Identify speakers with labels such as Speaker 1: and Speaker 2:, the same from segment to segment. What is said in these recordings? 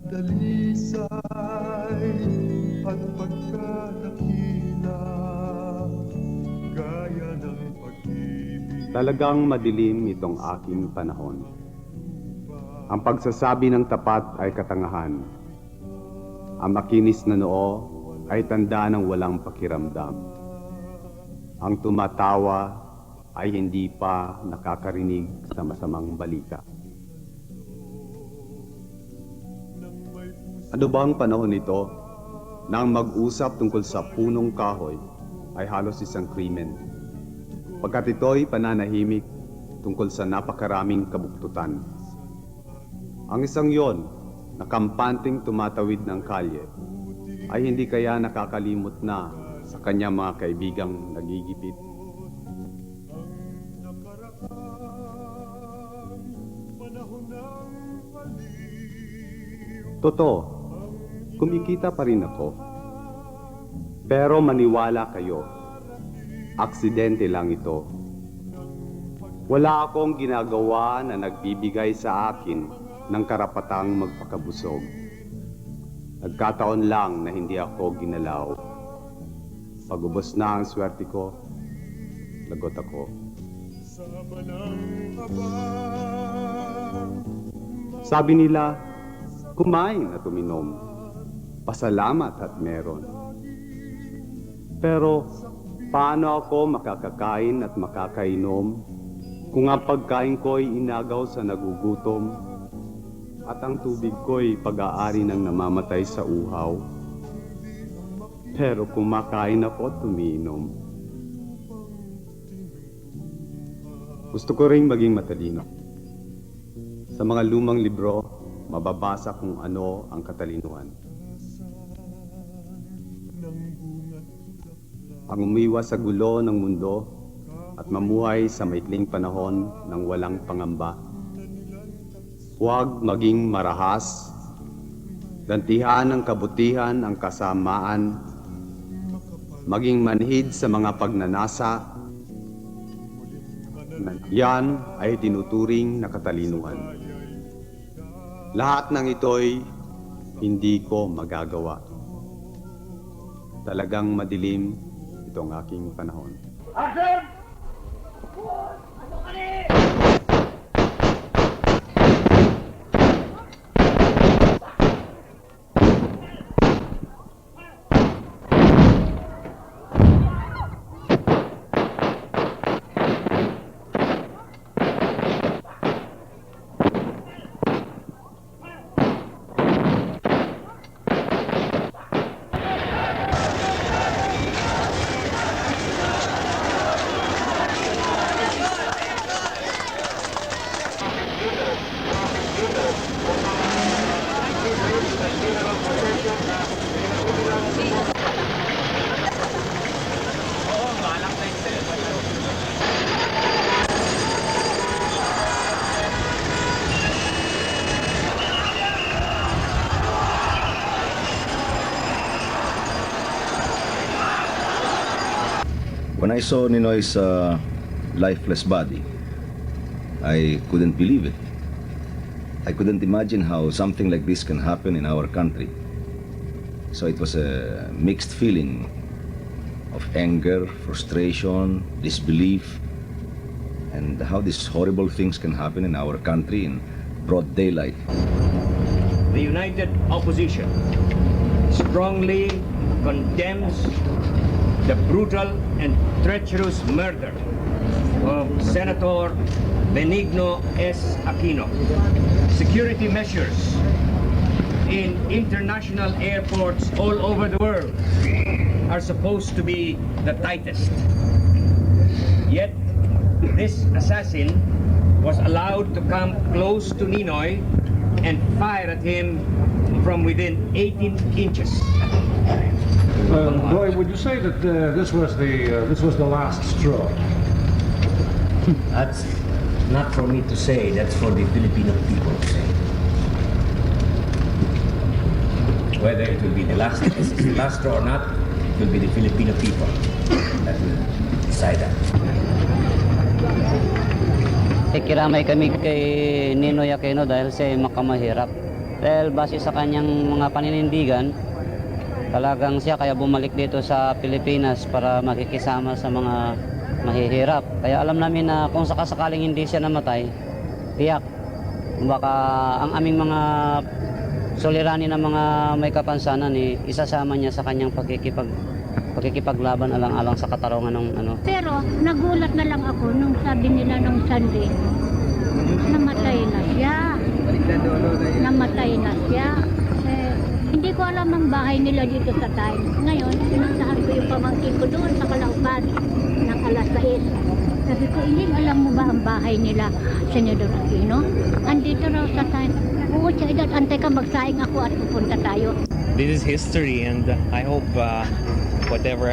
Speaker 1: Dalisay at pagkadakila, gaya ng pag-ibig.
Speaker 2: Talagang madilim itong aking panahon. Ang pagsasabi ng tapat ay katangahan. Ang makinis na noo ay tanda ng walang pakiramdam. Ang tumatawa ay hindi pa nakakarinig sa masamang balita. Ano ba ang panahon nito na ang mag-usap tungkol sa punong kahoy ay halos isang krimen? Pagkat ito'y pananahimik tungkol sa napakaraming kabuktutan. Ang isang yon na kampanting tumatawid ng kalye ay hindi kaya nakakalimot na sa kanyang mga kaibigang nagigipit. Totoo, kumikita pa rin ako. Pero maniwala kayo, aksidente lang ito. Wala akong ginagawa na nagbibigay sa akin ng karapatang magpakabusog. Nagkataon lang na hindi ako ginalaw. Pag-ubos na ang swerte ko, lagot ako. Sabi nila, kumain at uminom, pasalamat at meron. Pero paano ako makakakain at makakainom kung ang pagkain ko'y inagaw sa nagugutom at ang tubig ko'y pag-aari ng namamatay sa uhaw? Pero kumakain ako at umiinom. Gusto ko ring maging matalino. Sa mga lumang libro, mababasa kung ano ang katalinuhan. Ang umiwas sa gulo ng mundo at mamuhay sa maikling panahon ng walang pangamba. Huwag maging marahas, gantihan ng kabutihan ang kasamaan, maging manhid sa mga pagnanasa. Yan ay tinuturing na katalinuhan. Lahat ng ito'y hindi ko magagawa. Talagang madilim itong aking panahon.
Speaker 3: Action!
Speaker 4: When I saw Ninoy's lifeless body, I couldn't believe it. I couldn't imagine how something like this can happen in our country. So it was a mixed feeling of anger, frustration, disbelief, and how these horrible things can happen in our country in broad daylight.
Speaker 5: The United Opposition strongly condemns the brutal and treacherous murder of Senator Benigno S. Aquino. Security measures in international airports all over the world are supposed to be the tightest. Yet, this assassin was allowed to come close to Ninoy and fire at him from within 18 inches.
Speaker 3: Roy, would you say that this was the last straw?
Speaker 5: That's not for me to say, that's for the Filipino people to say. Whether it will be the last straw or not, it will be the Filipino people that will decide that.
Speaker 6: Kiramay kami kay Ninoy Aquino dahil siya ay makamahirap. Dahil base sa kanyang mga paninindigan, talagang siya kaya bumalik dito sa Pilipinas para makikisama sa mga mahihirap. Kaya alam namin na kung sakasakaling hindi siya namatay, tiyak, baka ang aming mga suliranin ng mga may kapansanan isasama niya sa kanyang pagkikipaglaban alang-alang sa katarungan ng ano.
Speaker 7: Pero nagulat na lang ako nung sabi nila nung Sunday, namatay na siya. Namatay na siya. Hindi ko alam ang bahay nila dito sa Tayo. Ngayon, pinuntahan ko yung pamangkin ko doon sa Calaupan ng alas 6. Sabi ko, Iling, alam mo ba ang bahay nila, Senador Aquino? Andito raw sa Tayo. Oo, siya, Edad, antay ka, magsaing ako at pupunta tayo.
Speaker 8: This is history, and I hope whatever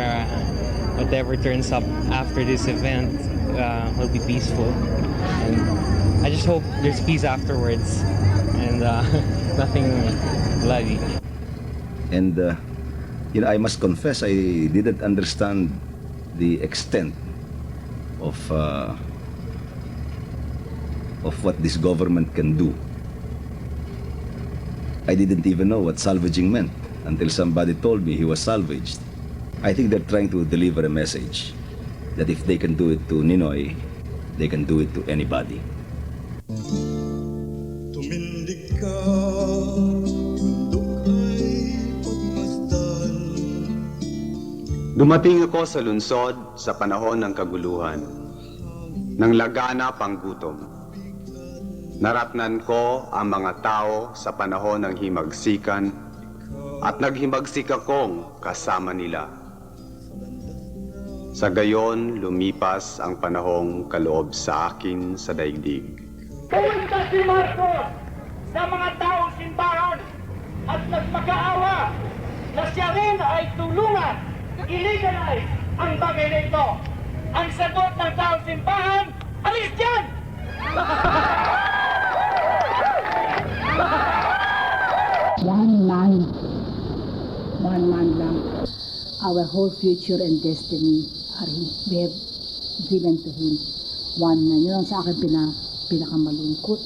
Speaker 8: turns up after this event will be peaceful. And I just hope there's peace afterwards and nothing bloody.
Speaker 4: And I must confess, I didn't understand the extent of what this government can do. I didn't even know what salvaging meant until somebody told me he was salvaged. I think they're trying to deliver a message that if they can do it to Ninoy, they can do it to anybody.
Speaker 1: Tumindig ka, bundok ay pagmasdan.
Speaker 2: Dumating ako sa lungsod sa panahon ng kaguluhan, ng lagana pang gutom. Naratnan ko ang mga tao sa panahon ng himagsikan at naghimagsik akong kasama nila. Sa gayon, lumipas ang panahong kaloob sa akin sa daigdig.
Speaker 9: Pumunta si Marcos sa mga taong simbahan at nagmakaawa na siya rin ay tulungan i-legalize ang bagay na ito. Ang sagot ng taong simbahan, alis dyan!
Speaker 10: One man lang. Our whole future and destiny are we have given to him. One man. Yun ang sa akin pinakamalungkot.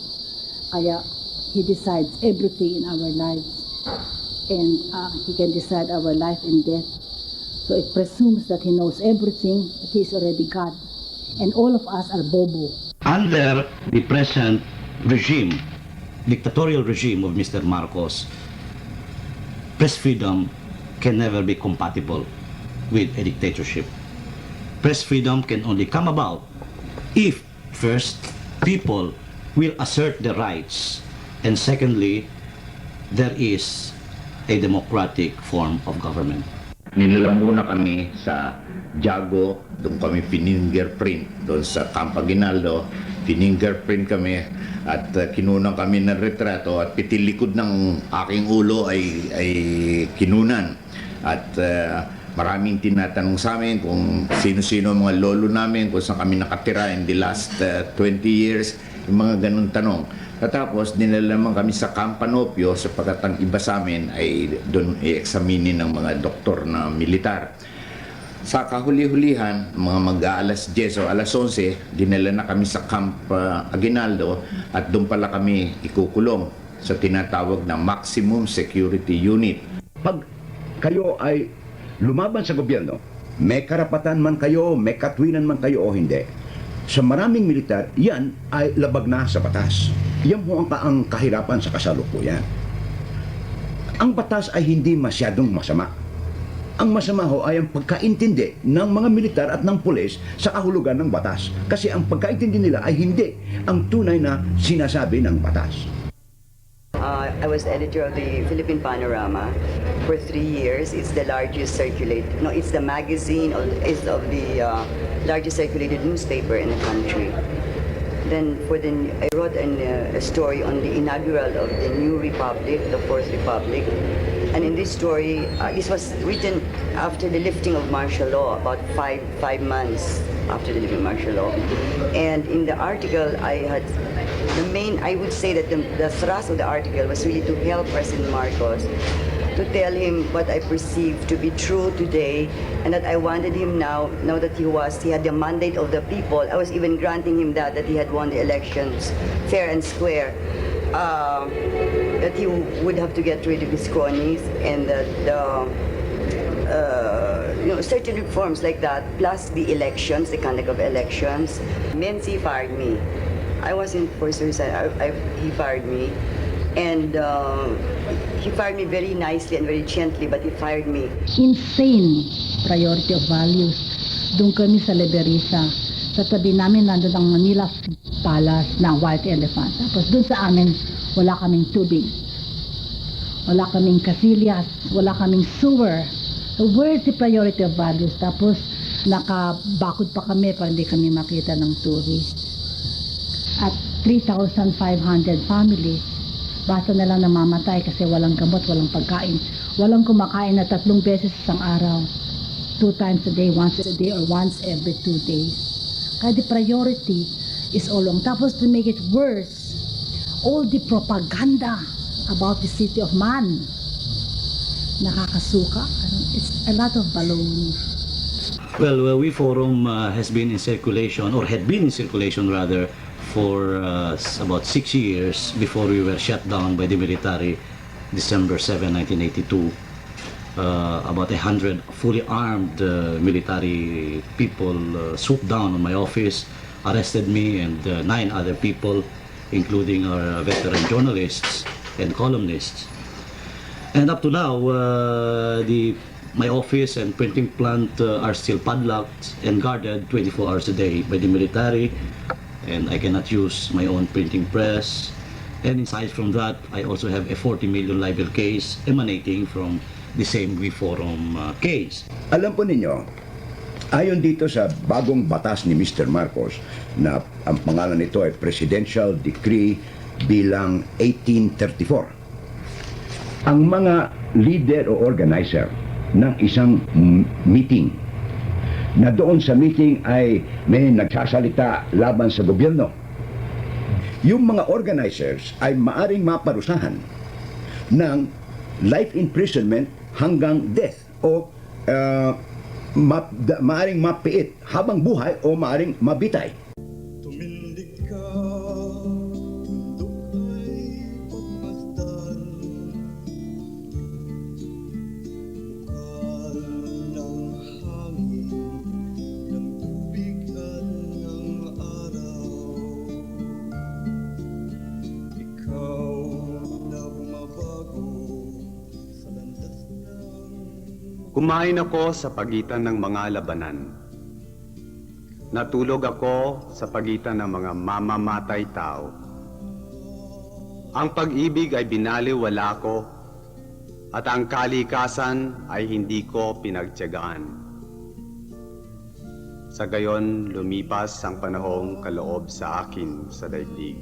Speaker 10: Kaya he decides everything in our lives. And he can decide our life and death. So it presumes that he knows everything, that he is already God. And all of us are bobo.
Speaker 11: Under the present regime, dictatorial regime of Mr. Marcos, press freedom can never be compatible with a dictatorship. Press freedom can only come about if, first, people will assert their rights, and secondly, there is a democratic form of government.
Speaker 12: Ninala muna kami sa Jago, doon kami fingerprint, doon sa Camp Aguinaldo, fingerprint kami at kinunan kami ng retrato at pitilikod ng aking ulo ay kinunan. At maraming tinatanong sa amin kung sino-sino ang mga lolo namin, kung saan kami nakatira in the last 20 years, yung mga ganun tanong. Tapos dinala naman kami sa Camp Panopio sapagkat ang iba sa amin ay doon i-examinin ng mga doktor na militar. Sa kahuli-hulihan, mga mag-aalas 10 o alas 11, dinala na kami sa Camp Aguinaldo at doon pala kami ikukulong sa tinatawag na Maximum Security Unit.
Speaker 13: Pag kayo ay lumaban sa gobyerno, may karapatan man kayo, may katwiran man kayo o hindi, sa maraming militar, yan ay labag na sa batas. Yan po ang kahirapan sa kasalukuyan. Ang batas ay hindi masyadong masama. Ang masama ho ay ang pagkaintindi ng mga militar at ng pulis sa kahulugan ng batas. Kasi ang pagkaintindi nila ay hindi ang tunay na sinasabi ng batas.
Speaker 14: I was editor of the Philippine Panorama for 3 years. It's the largest it's the magazine of the largest circulated newspaper in the country. Then I wrote a story on the inaugural of the new republic, the Fourth Republic. And in this story, this was written after the lifting of martial law, about five months after the lifting of martial law. And in the article, I would say that the thrust of the article was really to help President Marcos, to tell him what I perceive to be true today, and that I wanted him now that he had the mandate of the people. I was even granting him that he had won the elections fair and square, that he would have to get rid of his cronies, and that certain reforms like that, plus the elections, the conduct of elections. Menzi fired me. I wasn't for suicide. He fired me. And he fired me very nicely and very gently, but he fired me.
Speaker 10: Insane priority of values. Doon kami sa Liberisa. Sa tabi namin nandun ang Manila Palace ng White Elephant. Tapos doon sa amin, wala kaming tubig. Wala kaming kasilyas. Wala kaming sewer. So where's the priority of values? Tapos nakabakod pa kami para hindi kami makita ng tourist. At 3,500 families, basta na lang namamatay kasi walang gamot, walang pagkain. Walang kumakain na 3 beses isang araw. 2 times a day, once a day, or once every 2 days. Kaya the priority is all wrong. Tapos to make it worse, all the propaganda about the city of Man, nakakasuka. It's a lot of baloney.
Speaker 11: Well, We Forum has been in circulation, or had been in circulation rather, for about 6 years before we were shut down by the military, December 7, 1982. About 100 fully armed military people swooped down on my office, arrested me and 9 other people, including our veteran journalists and columnists. And up to now, my office and printing plant are still padlocked and guarded 24 hours a day by the military, and I cannot use my own printing press. And aside from that, I also have a 40 million libel case emanating from the same We Forum case.
Speaker 13: Alam po ninyo, ayon dito sa bagong batas ni Mr. Marcos, na ang pangalan nito ay Presidential Decree bilang 1834, ang mga leader o organizer ng isang meeting, na doon sa meeting ay may nagsasalita laban sa gobyerno, yung mga organizers ay maaring maparusahan ng life imprisonment hanggang death, o maaring mapiit habang buhay o maaring mabitay.
Speaker 1: Tumindig ka, mundo ay pagmasdan. Bukal ng hangin, ng tubig at ng araw. Ikaw na bumabago sa landas ng
Speaker 2: Kumain ako sa pagitan ng mga labanan. Natulog ako sa pagitan ng mga mamamatay tao. Ang pag-ibig ay binaliwala ko, at ang kalikasan ay hindi ko pinagtiyagaan. Sa gayon, lumipas ang panahong kaloob sa akin sa daigdig.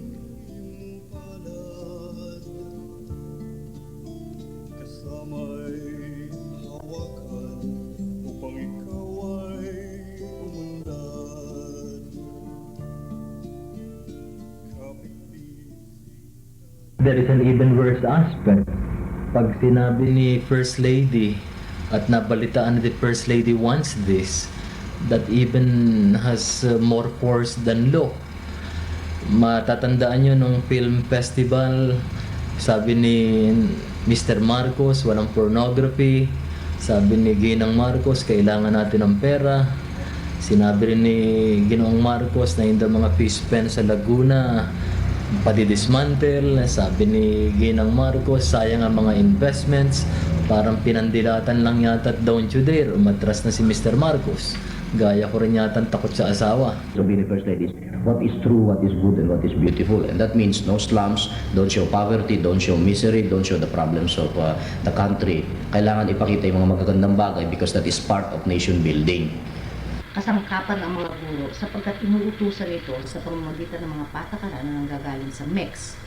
Speaker 1: kasama'y hawakan upang ikaw ay umunlad.
Speaker 15: There is an even worse aspect. Pag sinabi ni First Lady at nabalitaan ni First Lady wants this, that even has more force than law. Matatandaan nyo nung film festival, sabi ni Mr. Marcos, walang pornography. Sabi ni Ginang Marcos, kailangan natin ng pera. Sinabi rin ni Ginoong Marcos na hindi mga fish pen sa Laguna padidismantle. Sabi ni Ginang Marcos, sayang ang mga investments. Parang pinandilatan lang yata, don't you dare, umatras na si Mr. Marcos. Gaya ko rin yata takot sa asawa.
Speaker 16: So being the first lady, what is true, what is good, and what is beautiful. And that means no slums, don't show poverty, don't show misery, don't show the problems of the country. Kailangan ipakita yung mga magagandang bagay because that is part of nation building.
Speaker 17: Kasangkapan ang mga guro sapagkat inuutusan ito sa pamamagitan ng mga patakaran na nanggagaling sa MEX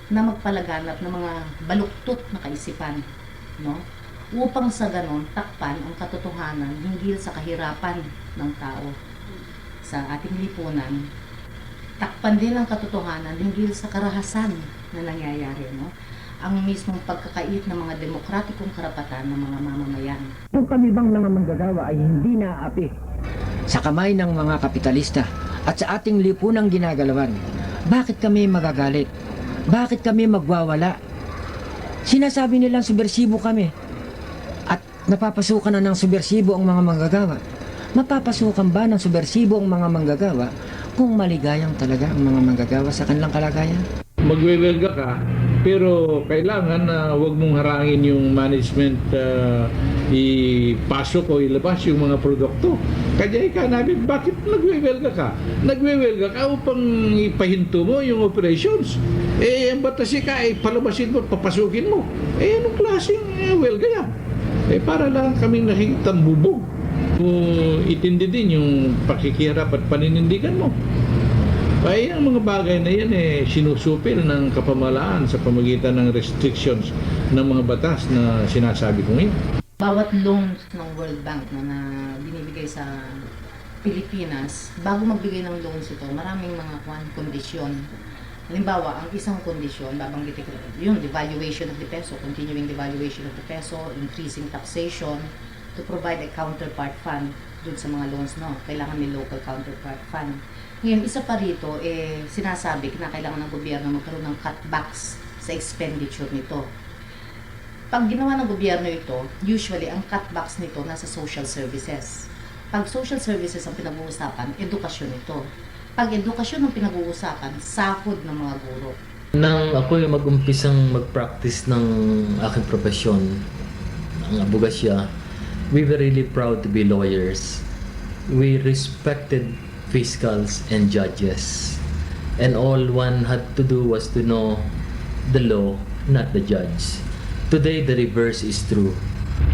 Speaker 17: na magpalaganap ng mga baluktot na kaisipan, no? Upang sa ganon takpan ang katotohanan hinggil sa kahirapan ng tao sa ating lipunan. Takpan din ang katotohanan hinggil sa karahasan na nangyayari, no? Ang mismong pagkakait ng mga demokratikong karapatan ng mga mamamayan.
Speaker 18: Kung kami bang mga manggagawa ay hindi naaapi sa kamay ng mga kapitalista at sa ating lipunang ginagalawan, bakit kami magagalit? Bakit kami magwawala? Sinasabi nilang subversibo kami at napapasukan na ng subversibo ang mga manggagawa. Mapapasukan ba ng subversibo ang mga manggagawa kung maligayang talaga ang mga manggagawa sa kanilang kalagayan?
Speaker 19: Magwewelga ka, pero kailangan na huwag mong harangin yung management, ipasok o ilabas yung mga produkto. Kaya namin, bakit nagwewelga ka? Nagwewelga ka upang ipahinto mo yung operations. Ang batasi ka, palabasin mo, papasukin mo. Anong klaseng welga yan? Para lang kaming nakikitang bubog. Itindi din yung pakikirap at paninindigan mo. Ay, ang mga bagay na yan sinusupil ng kapamahalaan sa pamagitan ng restrictions ng mga batas na sinasabi ko ngayon.
Speaker 17: Bawat loans ng World Bank na binibigay sa Pilipinas, bago magbigay ng loans ito, maraming mga kondisyon. Halimbawa, ang isang kondisyon, babanggitin ko yung devaluation of the peso, continuing devaluation of the peso, increasing taxation, to provide a counterpart fund dun sa mga loans, no? Kailangan may local counterpart fund. Ngayon, isa pa rito, sinasabi na kailangan ng gobyerno magkaroon ng cutbacks sa expenditure nito. Pag ginawa ng gobyerno ito, usually ang cutbacks nito nasa social services. Pag social services ang pinag-uusapan, edukasyon ito. Pag edukasyon ang pinag-uusapan, sahod ng mga guro.
Speaker 15: Nang ako yung mag-umpisang mag-practice ng aking profesyon, ang abogasya, we were really proud to be lawyers. We respected fiscals and judges, and all one had to do was to know the law, not the judge. Today the reverse is true.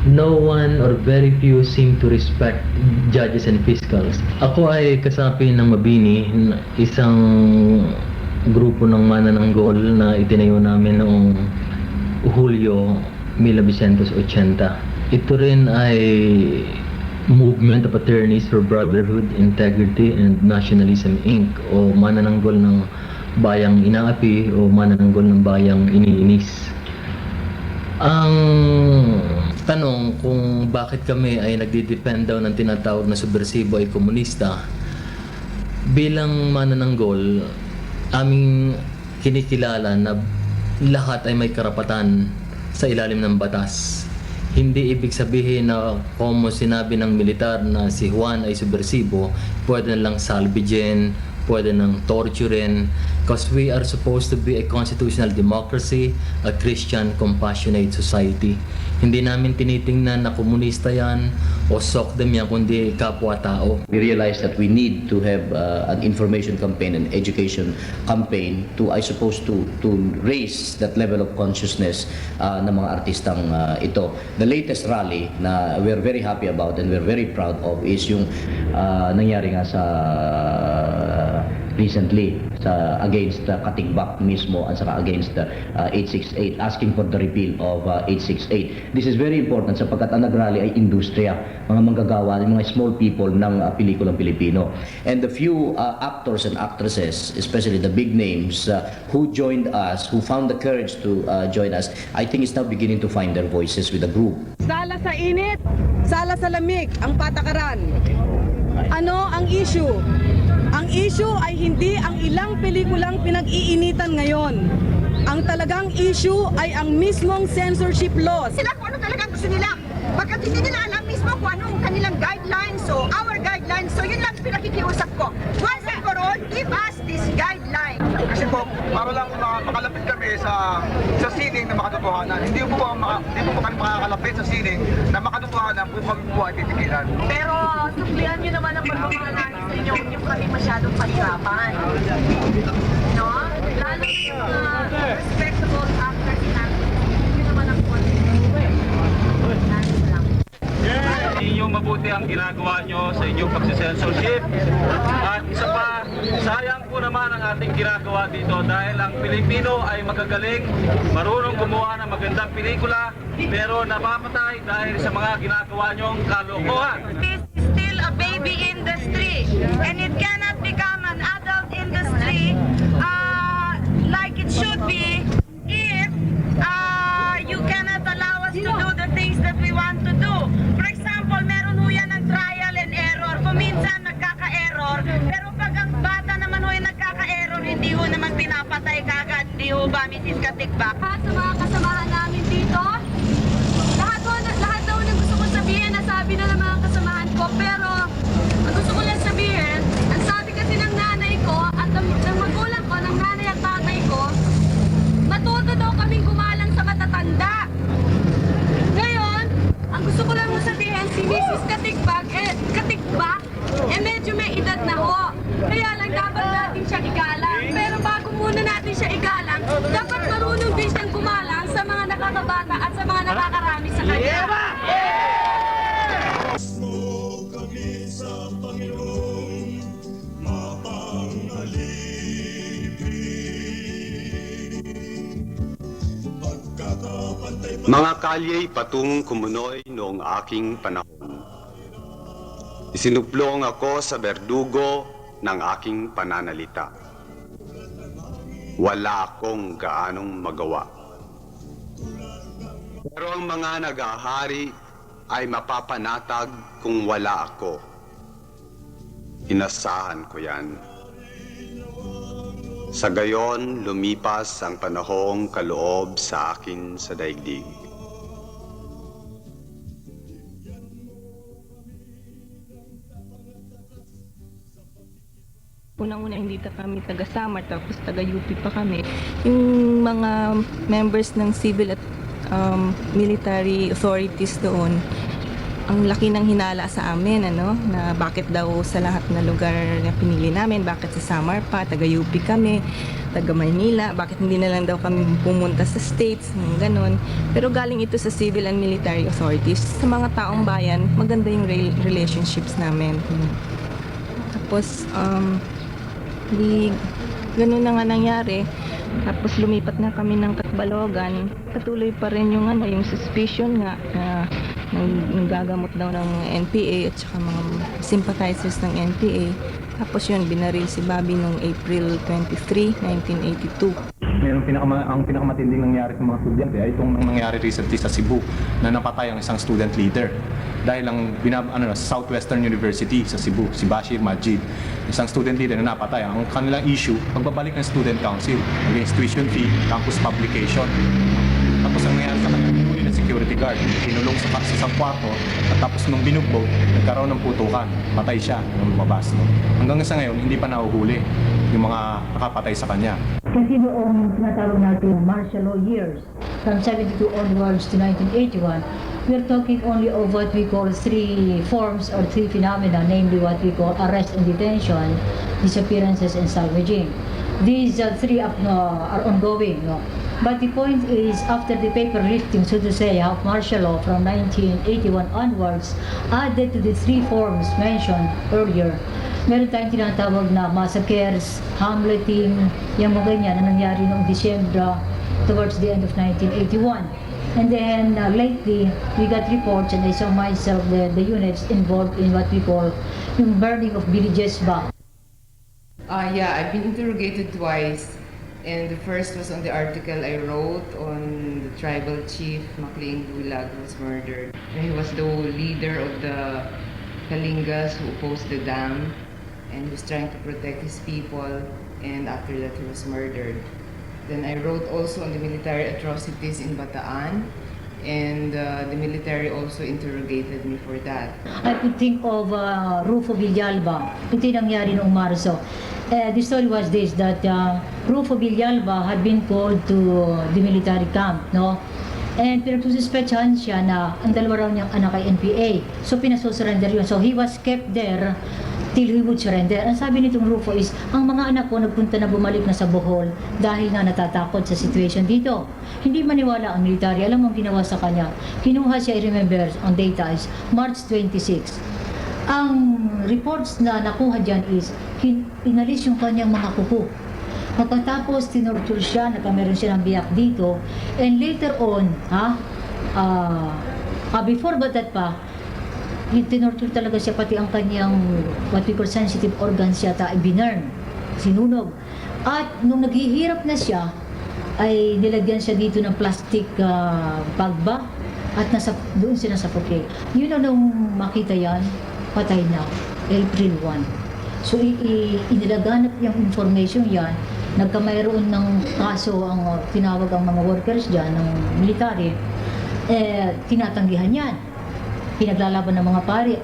Speaker 15: No one or very few seem to respect judges and fiscals. Ako ay kasapi ng Mabini, isang grupo ng manananggol na itinayo namin noong Hulyo 1980. Ito rin ay Movement of Attorneys for Brotherhood, Integrity, and Nationalism, Inc. o manananggol ng bayang inaapi o manananggol ng bayang iniinis. Ang tanong kung bakit kami ay nagdidepend daw ng tinatawag na subversibo ay komunista, bilang manananggol, aming kinikilala na lahat ay may karapatan sa ilalim ng batas. Hindi ibig sabihin na kung sinabi ng militar na si Juan ay subversibo, pwede na lang salvagin, pwede nang torturin, because we are supposed to be a constitutional democracy, a Christian compassionate society. Hindi namin tinitingnan na komunista yan o SOCDEM yan, kundi kapwa-tao.
Speaker 16: We realize that we need to have an information campaign, an education campaign to, I suppose, to raise that level of consciousness ng mga artistang ito. The latest rally na we're very happy about and we're very proud of is yung nangyari nga sa recently sa against Katigbak mismo at saka against 868, asking for the repeal of 868. This is very important sapagkat ang nagrally ay industriya, mga manggagawa, mga small people ng pelikulang Pilipino. And the few actors and actresses, especially the big names who joined us, who found the courage to join us, I think is now beginning to find their voices with the group.
Speaker 20: Sala sa init, sala sa lamig ang patakaran. Ano ang issue? Ang issue ay hindi ang ilang pelikulang pinag-iinitan ngayon. Ang talagang issue ay ang mismong censorship laws.
Speaker 21: Sila kung ano talagang gusto nila. Bakit hindi nila alam mismo kung anong kanilang guidelines, so our guidelines, so yun lang pinakikiusap ko. Once and for all, give us this guideline.
Speaker 22: Kasi po, para lang makalapit kami sa
Speaker 3: sining na makatotohanan. Hindi po ba kami makakalapit sa sining na makatotohanan kung kami po ay titigilan.
Speaker 21: Pero suklian nyo naman ang pagmamahalain sa inyo kung yung kami masyadong pahirapan. No? Lalo yung respectable actors natin. Yun naman ang konti.
Speaker 22: Inyong mabuti ang ginagawa nyo sa inyong pagsisensorship. At isa pa, sayang po naman ang ating ginagawa dito dahil ang Pilipino ay magagaling, marunong gumawa ng magandang pelikula, pero napapatay dahil sa mga ginagawa nyong kalokohan.
Speaker 21: This is still a baby industry and it cannot become an adult industry like it should be if you cannot allow us to do the things that we want to do. For example, meron ho yan ng trial and error. Kung minsan nagkaka-error, pero pag ang bata naman ho yung nagkaka-error, hindi ho naman pinapatay kagad. Hindi ho ba, Mrs. Katikbak?
Speaker 23: Sa mga kasamahan namin dito, lahat daw na gusto ko sabihin, nasabi na ng mga kasamahan ko, pero ang gusto ko lang sabihin, ang sabi kasi ng nanay ko at ng magulang ko, ng nanay at tatay ko, matuto daw kaming gumalang sa matatanda. Ngayon, ang gusto ko lang sabihin, si Mrs. Katikbak, medyo may edad na ho. Kaya lang dapat natin siya igalang. Pero bago muna natin siya igalang, dapat marunong din siyang gumalang sa mga nakakabata at sa mga nakakarami sa kanya.
Speaker 2: Mga kalyey patungong Kumunoy noong aking panahon. Isinuplong ako sa berdugo ng aking pananalita. Wala akong gaanong magawa. Pero ang mga nagahari ay mapapanatag kung wala ako. Inasahan ko yan. Sa gayon, lumipas ang panahong kaloob sa akin sa daigdig.
Speaker 24: Unang-una hindi kami taga-Samar, tapos taga-UP pa kami. Yung mga members ng civil at military authorities doon, ang laki ng hinala sa amin, na bakit daw sa lahat na lugar na pinili namin, bakit sa Samar pa, taga-UP kami, taga-Maynila, bakit hindi na lang daw kami pumunta sa states, ganon. Pero galing ito sa civil and military authorities. Sa mga taong bayan, maganda yung relationships namin. Tapos, ganun na nga nangyari. Tapos lumipat na kami ng Katbalogan. Patuloy pa rin yung suspicion nga na nanggagamot daw ng NPA at saka mga sympathizers ng NPA. Tapos yun, binaril si Bobby noong April 23, 1982.
Speaker 25: Ang pinakamatinding nangyari sa mga estudyante ay itong nangyari recently sa Cebu na napatay ang isang student leader. Dahil ang Southwestern University sa Cebu, si Bashir Majid, isang student leader na napatay. Ang kanilang issue, pagbabalik ng student council against tuition fee, campus publication. Tapos ang nangyari sa kanya, huli ng security guard, kinulong sa isang kwarto, at tapos nung binugbog, nagkaroon ng putukan, patay siya nung lumabas. Hanggang sa ngayon, hindi pa nahuhuli yung mga nakapatay sa kanya.
Speaker 26: Kasi noong tinatawag natin martial law years, from 72 onwards to 1981, we're talking only of what we call three forms or three phenomena, namely what we call arrest and detention, disappearances, and salvaging. These three are ongoing. No? But the point is, after the paper lifting, so to say, of martial law from 1981 onwards, added to the three forms mentioned earlier, meron tayong tinatawag na massacres, hamleting, yung mga ganyan na nangyari noong Disyembre towards the end of 1981. And then lately, we got reports, and I saw myself the units involved in what we call yung burning of Billy Jesba.
Speaker 27: Yeah, I've been interrogated twice. And the first was on the article I wrote on the tribal chief, Maclean Gulag, who was murdered. And he was the leader of the Kalingas who opposed the dam and was trying to protect his people, and after that he was murdered. Then I wrote also on the military atrocities in Bataan, and the military also interrogated me for that.
Speaker 26: I could think of Rufo Villalba. Ito yung nangyari noong Marso. The story was this, that Rufo Villalba had been called to the military camp, no? And pinagsususpetsahan siya na ang dalawa raw niyang anak ay NPA. So pinasosurrender yun. So he was kept there till he would surrender. Ang sabi nitong Rufo is, ang mga anak ko nagpunta na bumalik na sa Bohol dahil nga natatakot sa situation dito. Hindi maniwala ang military. Alam mo ang ginawa sa kanya? Kinuha siya, I remember, on data is March 26. Ang reports na nakuha dyan is, inalis yung kanyang mga kuko. Pagkatapos, tinorture siya, nagkameron siya ng biyak dito. And later on, before that pa, tinorture talaga siya, pati ang kanyang what we call sensitive organs yata ay binurn, sinunog. At nung naghihirap na siya, ay nilagyan siya dito ng plastic bag ba? At doon siya nasuffocate. Yun na nung makita yan, patay na, April 1. So, inilaganap yung information yan, nagkamayroon ng kaso ang tinawag ang mga workers dyan, ng military, tinatanggihan yan. Pinaglalaban ng mga pari.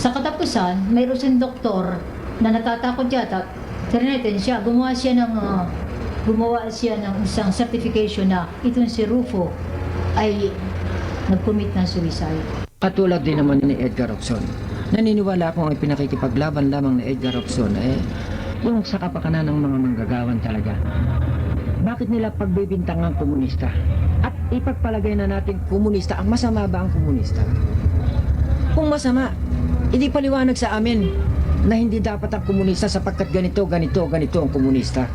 Speaker 26: Sa katapusan, mayroon siyang doktor na natatakot yata, ternetin siya, gumawa siya ng isang certification na itong si Rufo ay nag-commit ng suicide.
Speaker 18: Katulad din naman ni Edgar Locson. Naniniwala akong ay pinakikipaglaban lamang ni Edgar Locson yung sa kapakanan ng mga manggagawan talaga. Bakit nila pagbibintangan komunista? At ipagpalagay na natin komunista, ang masama ba ang komunista? Kung masama, hindi paliwanag sa amin na hindi dapat ang komunista sapagkat ganito ang komunista.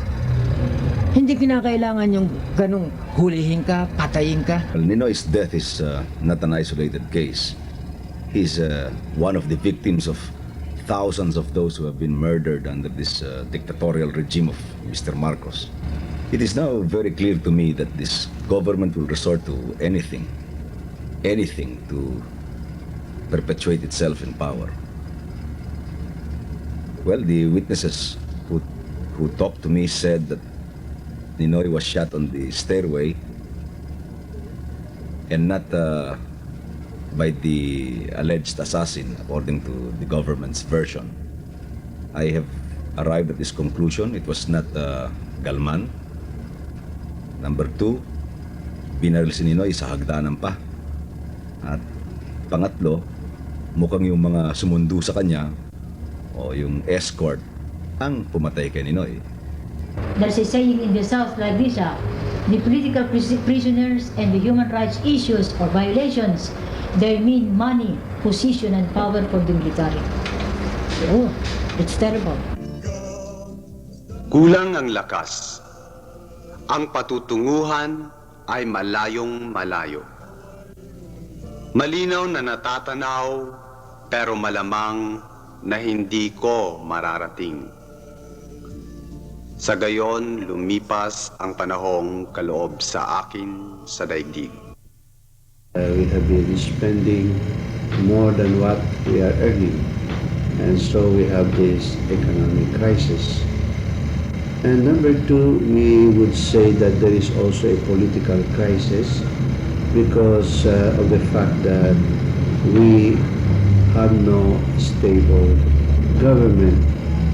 Speaker 18: Hindi kinakailangan yung ganong hulihin ka, patayin ka.
Speaker 4: Ninoy's death is not an isolated case. He's one of the victims of thousands of those who have been murdered under this dictatorial regime of Mr. Marcos. It is now very clear to me that this government will resort to anything to perpetuate itself in power. Well, the witnesses who talked to me said that Ninoy was shot on the stairway and not by the alleged assassin, according to the government's version. I have arrived at this conclusion. It was not Galman. Number 2, binaril si Ninoy sa hagdanan pa. At pangatlo, mukhang yung mga sumundo sa kanya o yung escort ang pumatay kay Ninoy.
Speaker 26: There's a saying in the South like this, the political prisoners and the human rights issues or violations, they mean money, position, and power for the military. Oh, it's terrible.
Speaker 2: Kulang ang lakas. Ang patutunguhan ay malayong malayo. Malinaw na natatanaw, pero malamang na hindi ko mararating. Sa gayon, lumipas ang panahong kaloob sa akin sa daigdig.
Speaker 5: We have been spending more than what we are earning, and so we have this economic crisis. And number 2, we would say that there is also a political crisis because of the fact that we have no stable government.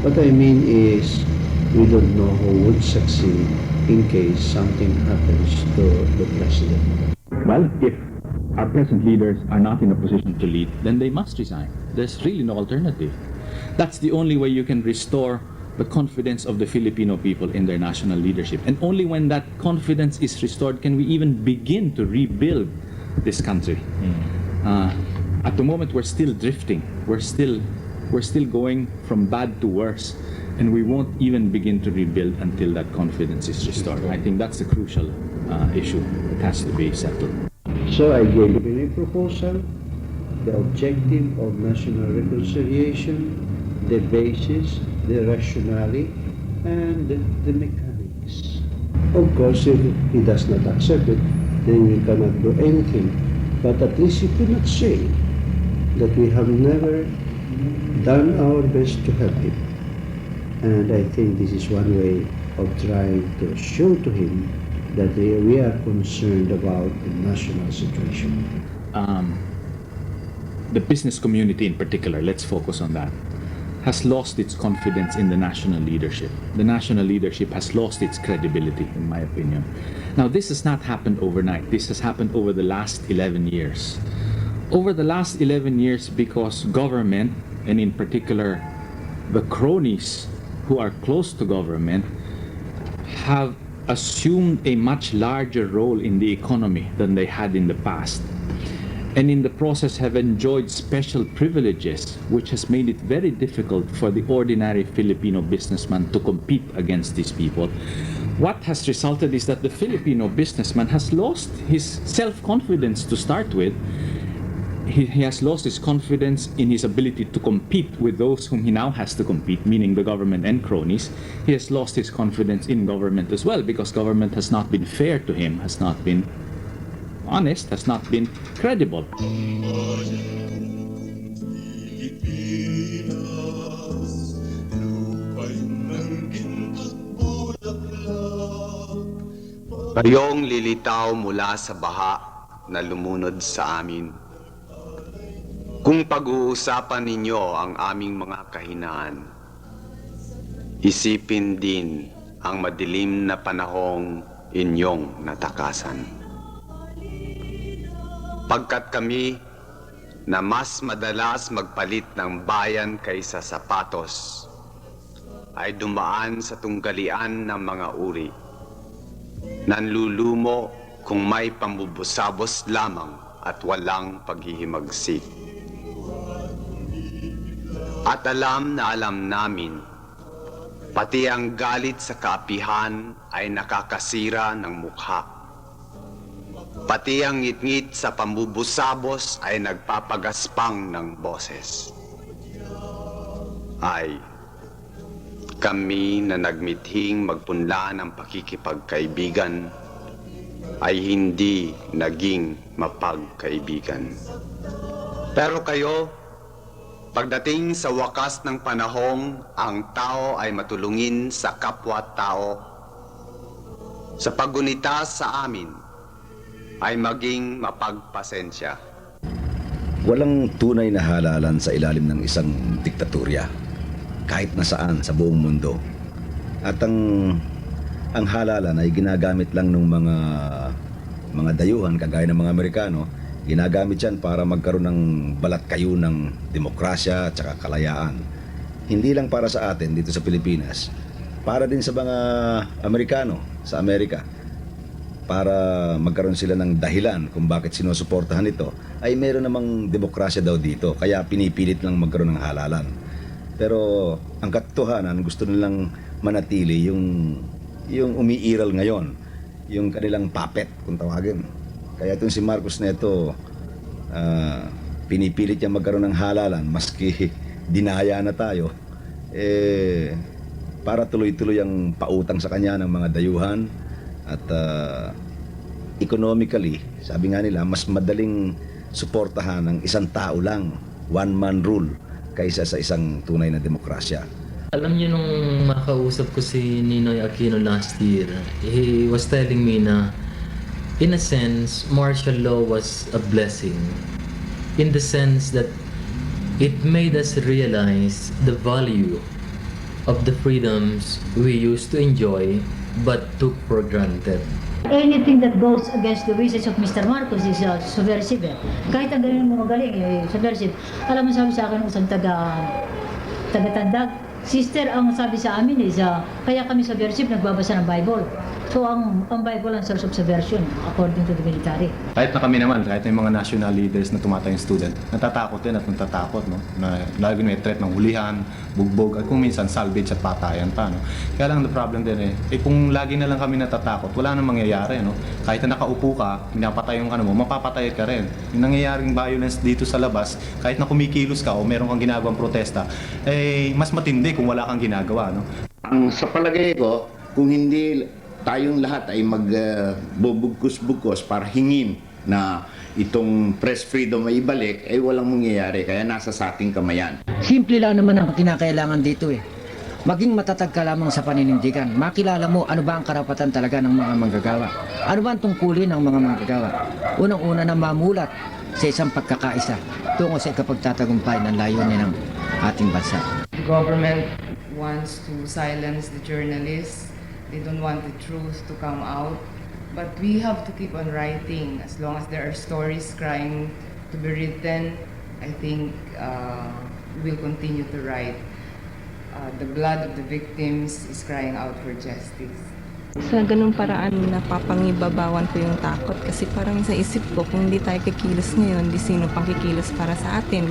Speaker 5: What I mean is we don't know who would succeed in case something happens to the president.
Speaker 6: Well, if our present leaders are not in a position to lead, then they must resign. There's really no alternative. That's the only way you can restore the confidence of the Filipino people in their national leadership. And only when that confidence is restored can we even begin to rebuild this country. At the moment, we're still drifting. We're still going from bad to worse. And we won't even begin to rebuild until that confidence is restored. I think that's a crucial issue that has to be settled.
Speaker 5: So I gave him a proposal, the objective of national reconciliation, the basis, the rationale, and the mechanics. Of course, if he does not accept it, then we cannot do anything. But at least you cannot say that we have never done our best to help him. And I think this is one way of trying to show to him that we are concerned about the national situation.
Speaker 6: The business community in particular, let's focus on that. has lost its confidence in the national leadership. The national leadership has lost its credibility, in my opinion. Now, this has not happened overnight. This has happened over the last 11 years. Over the last 11 years, because government, and in particular the cronies who are close to government, have assumed a much larger role in the economy than they had in the past, and in the process have enjoyed special privileges, which has made it very difficult for the ordinary Filipino businessman to compete against these people. What has resulted is that the Filipino businessman has lost his self-confidence to start with. He has lost his confidence in his ability to compete with those whom he now has to compete, meaning the government and cronies. He has lost his confidence in government as well, because government has not been fair to him, has not been honest, has not been credible.
Speaker 2: Kayong lilitaw mula sa baha na lumunod sa amin. Kung pag-uusapan ninyo ang aming mga kahinaan, isipin din ang madilim na panahong inyong natakasan. Pagkat kami na mas madalas magpalit ng bayan kaysa sapatos, ay dumaan sa tunggalian ng mga uri, nanlulumo kung may pambubusabos lamang at walang paghihimagsik. At alam na alam namin, pati ang galit sa kaapihan ay nakakasira ng mukha. Pati ang ngit-ngit sa pambubusabos ay nagpapagaspang ng boses. Ay, kami na nagmithing magpunla ng pakikipagkaibigan ay hindi naging mapagkaibigan. Pero kayo, pagdating sa wakas ng panahong ang tao ay matulungin sa kapwa-tao, sa paggunita sa amin ay maging mapagpasensya.
Speaker 4: Walang tunay na halalan sa ilalim ng isang diktatorya, kahit nasaan sa buong mundo. At ang halalan ay ginagamit lang ng mga dayuhan, kagaya ng mga Amerikano. Ginagamit yan para magkaroon ng balat kayo ng demokrasya at saka kalayaan. Hindi lang para sa atin dito sa Pilipinas, para din sa mga Amerikano sa Amerika. Para magkaroon sila ng dahilan kung bakit sinusuportahan ito, ay meron namang demokrasya daw dito, kaya pinipilit lang magkaroon ng halalan. Pero ang katotohanan, gusto nilang manatili yung umiiral ngayon, yung kanilang puppet kung tawagin. Kaya itong si Marcos na ito, pinipilit niya magkaroon ng halalan, maski dinaya na tayo, para tuloy-tuloy ang pautang sa kanya ng mga dayuhan. At economically, sabi nga nila, mas madaling suportahan ng isang tao lang, one-man rule, kaysa sa isang tunay na demokrasya.
Speaker 15: Alam niyo, nung makausap ko si Ninoy Aquino last year, he was telling me na in a sense, martial law was a blessing, in the sense that it made us realize the value of the freedoms we used to enjoy but took for granted.
Speaker 26: Anything that goes against the wishes of Mr. Marcos is subversive. Kahit ang galing mo magaling, subversive. Alam mo, sabi sa akin, isang taga-tandag, sister, ang sabi sa amin is, kaya kami subversive, nagbabasa ng Bible. So, ang Bible ang source of subversion, according to the military.
Speaker 25: Kahit na kami naman, kahit na yung mga national leaders na tumatayong student, natatakot din at natatakot, no? Na lagi may threat ng hulihan, bugbog, at kung minsan salvage at patayan pa, no? Kaya lang the problem din kung lagi na lang kami natatakot, wala nang mangyayari, no? Kahit na nakaupo ka, pinapatay yung mapapatay ka rin. Yung nangyayaring violence dito sa labas, kahit na kumikilos ka o meron kang ginagawang protesta, mas matindi kung wala kang ginagawa, no?
Speaker 13: Ang sa palagay ko, kung hindi tayong lahat ay magbubugkos-bugkos para hingin na itong press freedom ay ibalik, ay walang mangyayari. Kaya nasa sa ating kamay yan.
Speaker 18: Simple lang naman ang kinakailangan dito Maging matatag ka lamang sa paninindigan. Makilala mo ano ba ang karapatan talaga ng mga manggagawa. Ano ba ang tungkulin ng mga manggagawa. Unang-una na mamulat sa isang pagkakaisa tungo sa ikapagtatagumpay ng layunin ng ating bansa.
Speaker 27: The government wants to silence the journalists. They don't want the truth to come out. But we have to keep on writing. As long as there are stories crying to be written, I think we will continue to write. The blood of the victims is crying out for justice.
Speaker 24: Sa ganung paraan, napapangibabawan ko yung takot kasi parang sa isip ko, kung hindi tayo kikilos ngayon, di sino pang kikilos para sa atin.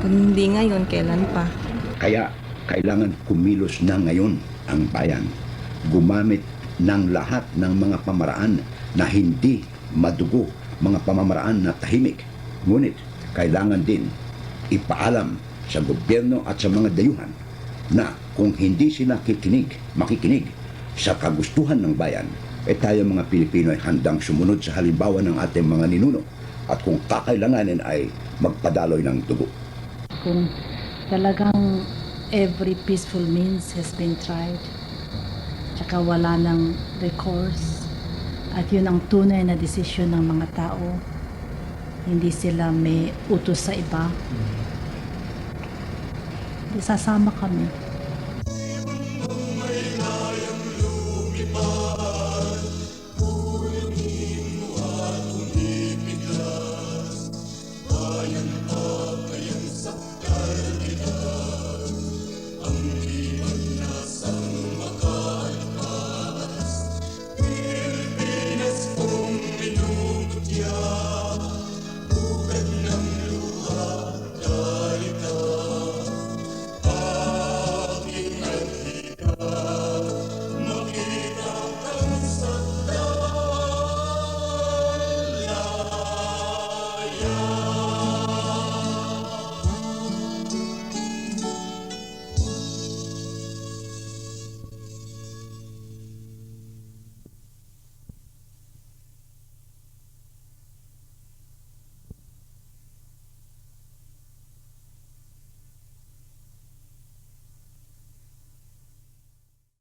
Speaker 24: Kung hindi ngayon, kailan pa?
Speaker 13: Kaya kailangan kumilos na ngayon ang bayan. Gumamit ng lahat ng mga pamaraan na hindi madugo, mga pamamaraan na tahimik. Ngunit kailangan din ipaalam sa gobyerno at sa mga dayuhan na kung hindi sila makikinig sa kagustuhan ng bayan, tayo mga Pilipino ay handang sumunod sa halimbawa ng ating mga ninuno at kung kakailanganin ay magpadaloy ng dugo.
Speaker 26: Kung talagang every peaceful means has been tried, tsaka wala ng recourse, at yun ang tunay na desisyon ng mga tao, hindi sila may utos sa iba, sasama kami.